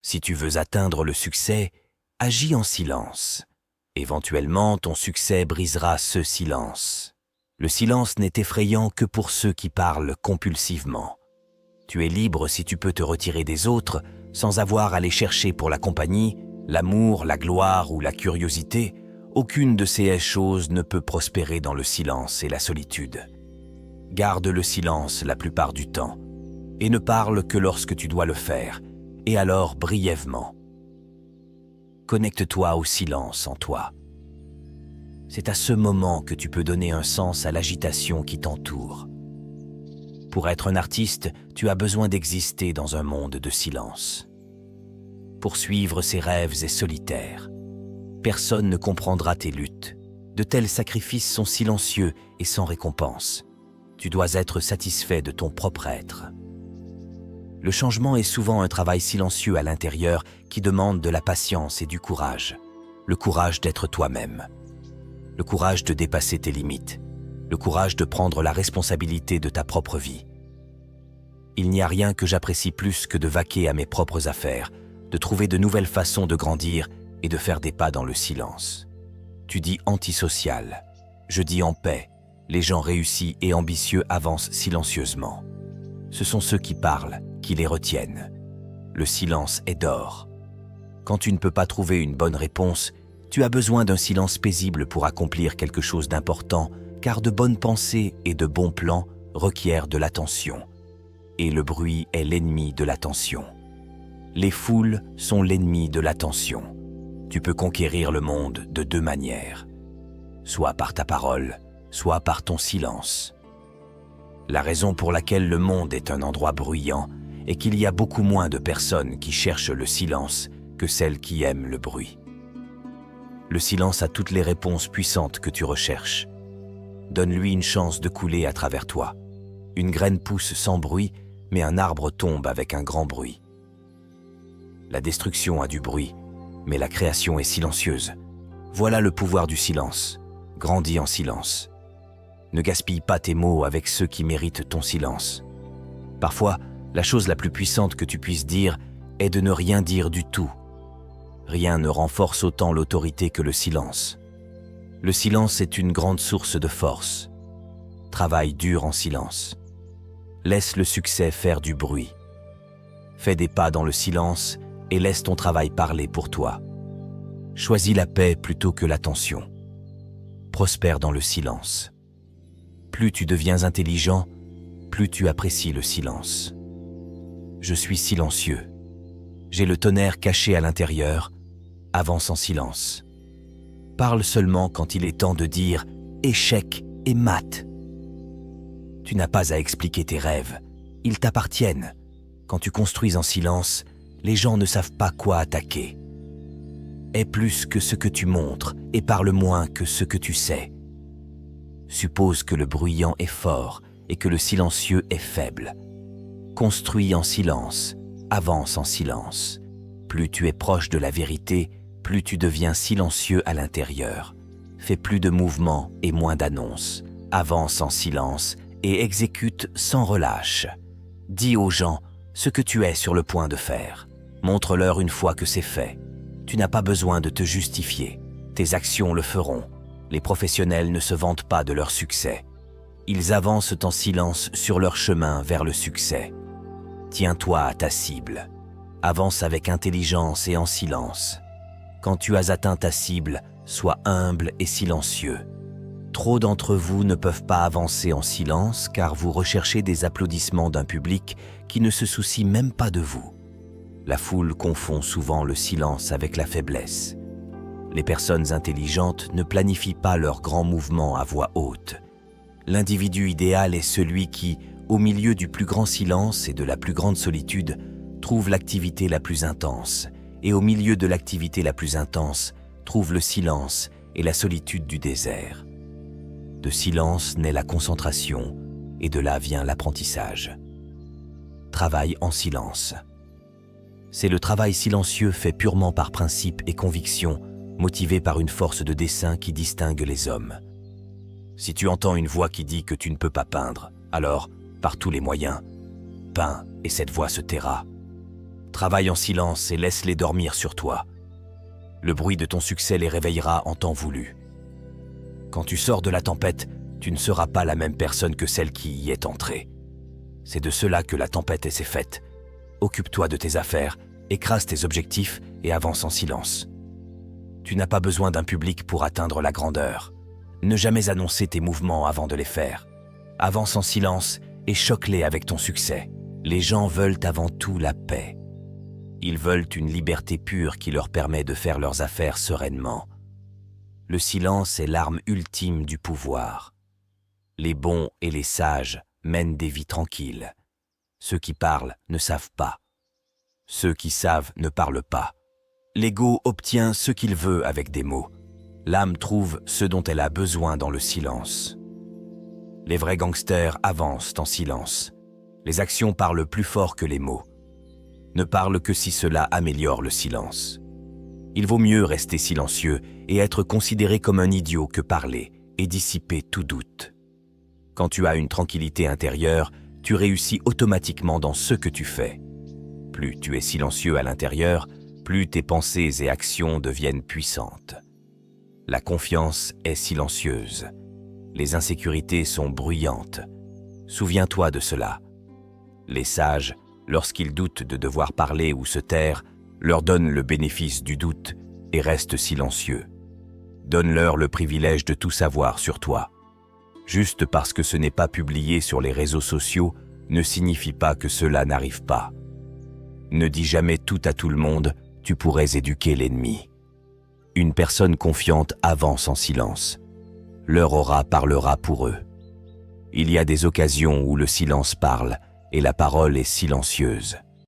Si tu veux atteindre le succès, agis en silence. Éventuellement, ton succès brisera ce silence. Le silence n'est effrayant que pour ceux qui parlent compulsivement. Tu es libre si tu peux te retirer des autres sans avoir à les chercher pour la compagnie, l'amour, la gloire ou la curiosité. Aucune de ces choses ne peut prospérer dans le silence et la solitude. Garde le silence la plupart du temps et ne parle que lorsque tu dois le faire, et alors brièvement. Connecte-toi au silence en toi. C'est à ce moment que tu peux donner un sens à l'agitation qui t'entoure. Pour être un artiste, tu as besoin d'exister dans un monde de silence. Poursuivre ses rêves est solitaire. Personne ne comprendra tes luttes. De tels sacrifices sont silencieux et sans récompense. Tu dois être satisfait de ton propre être. Le changement est souvent un travail silencieux à l'intérieur qui demande de la patience et du courage. Le courage d'être toi-même. Le courage de dépasser tes limites. Le courage de prendre la responsabilité de ta propre vie. Il n'y a rien que j'apprécie plus que de vaquer à mes propres affaires, de trouver de nouvelles façons de grandir et de faire des pas dans le silence. Tu dis antisocial, je dis en paix. Les gens réussis et ambitieux avancent silencieusement. Ce sont ceux qui parlent, qui les retiennent. Le silence est d'or. Quand tu ne peux pas trouver une bonne réponse, tu as besoin d'un silence paisible pour accomplir quelque chose d'important, car de bonnes pensées et de bons plans requièrent de l'attention. Et le bruit est l'ennemi de l'attention. Les foules sont l'ennemi de l'attention. Tu peux conquérir le monde de deux manières, soit par ta parole, soit par ton silence. La raison pour laquelle le monde est un endroit bruyant est qu'il y a beaucoup moins de personnes qui cherchent le silence que celles qui aiment le bruit. Le silence a toutes les réponses puissantes que tu recherches. Donne-lui une chance de couler à travers toi. Une graine pousse sans bruit, mais un arbre tombe avec un grand bruit. La destruction a du bruit, mais la création est silencieuse. Voilà le pouvoir du silence. Grandis en silence. Ne gaspille pas tes mots avec ceux qui méritent ton silence. Parfois, la chose la plus puissante que tu puisses dire est de ne rien dire du tout. Rien ne renforce autant l'autorité que le silence. Le silence est une grande source de force. Travaille dur en silence. Laisse le succès faire du bruit. Fais des pas dans le silence et laisse ton travail parler pour toi. Choisis la paix plutôt que l'attention. Prospère dans le silence. Plus tu deviens intelligent, plus tu apprécies le silence. Je suis silencieux. J'ai le tonnerre caché à l'intérieur. Avance en silence. Parle seulement quand il est temps de dire « échec » et « mat ». Tu n'as pas à expliquer tes rêves. Ils t'appartiennent. Quand tu construis en silence, les gens ne savent pas quoi attaquer. Aie plus que ce que tu montres et parle moins que ce que tu sais. Suppose que le bruyant est fort et que le silencieux est faible. Construis en silence, avance en silence. Plus tu es proche de la vérité, plus tu deviens silencieux à l'intérieur. Fais plus de mouvements et moins d'annonces. Avance en silence et exécute sans relâche. Dis aux gens ce que tu es sur le point de faire. Montre-leur une fois que c'est fait. Tu n'as pas besoin de te justifier. Tes actions le feront. Les professionnels ne se vantent pas de leur succès. Ils avancent en silence sur leur chemin vers le succès. Tiens-toi à ta cible. Avance avec intelligence et en silence. Quand tu as atteint ta cible, sois humble et silencieux. Trop d'entre vous ne peuvent pas avancer en silence car vous recherchez des applaudissements d'un public qui ne se soucie même pas de vous. La foule confond souvent le silence avec la faiblesse. Les personnes intelligentes ne planifient pas leurs grands mouvements à voix haute. L'individu idéal est celui qui, au milieu du plus grand silence et de la plus grande solitude, trouve l'activité la plus intense, et au milieu de l'activité la plus intense, trouve le silence et la solitude du désert. De silence naît la concentration, et de là vient l'apprentissage. Travaille en silence. C'est le travail silencieux fait purement par principe et conviction, motivé par une force de dessein qui distingue les hommes. Si tu entends une voix qui dit que tu ne peux pas peindre, alors, par tous les moyens, peins et cette voix se taira. Travaille en silence et laisse-les dormir sur toi. Le bruit de ton succès les réveillera en temps voulu. Quand tu sors de la tempête, tu ne seras pas la même personne que celle qui y est entrée. C'est de cela que la tempête s'est faite. Occupe-toi de tes affaires, écrase tes objectifs et avance en silence. Tu n'as pas besoin d'un public pour atteindre la grandeur. Ne jamais annoncer tes mouvements avant de les faire. Avance en silence et choque-les avec ton succès. Les gens veulent avant tout la paix. Ils veulent une liberté pure qui leur permet de faire leurs affaires sereinement. Le silence est l'arme ultime du pouvoir. Les bons et les sages mènent des vies tranquilles. Ceux qui parlent ne savent pas. Ceux qui savent ne parlent pas. L'ego obtient ce qu'il veut avec des mots. L'âme trouve ce dont elle a besoin dans le silence. Les vrais gangsters avancent en silence. Les actions parlent plus fort que les mots. Ne parle que si cela améliore le silence. Il vaut mieux rester silencieux et être considéré comme un idiot que parler et dissiper tout doute. Quand tu as une tranquillité intérieure, tu réussis automatiquement dans ce que tu fais. Plus tu es silencieux à l'intérieur, plus tes pensées et actions deviennent puissantes. La confiance est silencieuse. Les insécurités sont bruyantes. Souviens-toi de cela. Les sages, lorsqu'ils doutent de devoir parler ou se taire, leur donnent le bénéfice du doute et restent silencieux. Donne-leur le privilège de tout savoir sur toi. Juste parce que ce n'est pas publié sur les réseaux sociaux ne signifie pas que cela n'arrive pas. Ne dis jamais tout à tout le monde, tu pourrais éduquer l'ennemi. Une personne confiante avance en silence. Leur aura parlera pour eux. Il y a des occasions où le silence parle et la parole est silencieuse.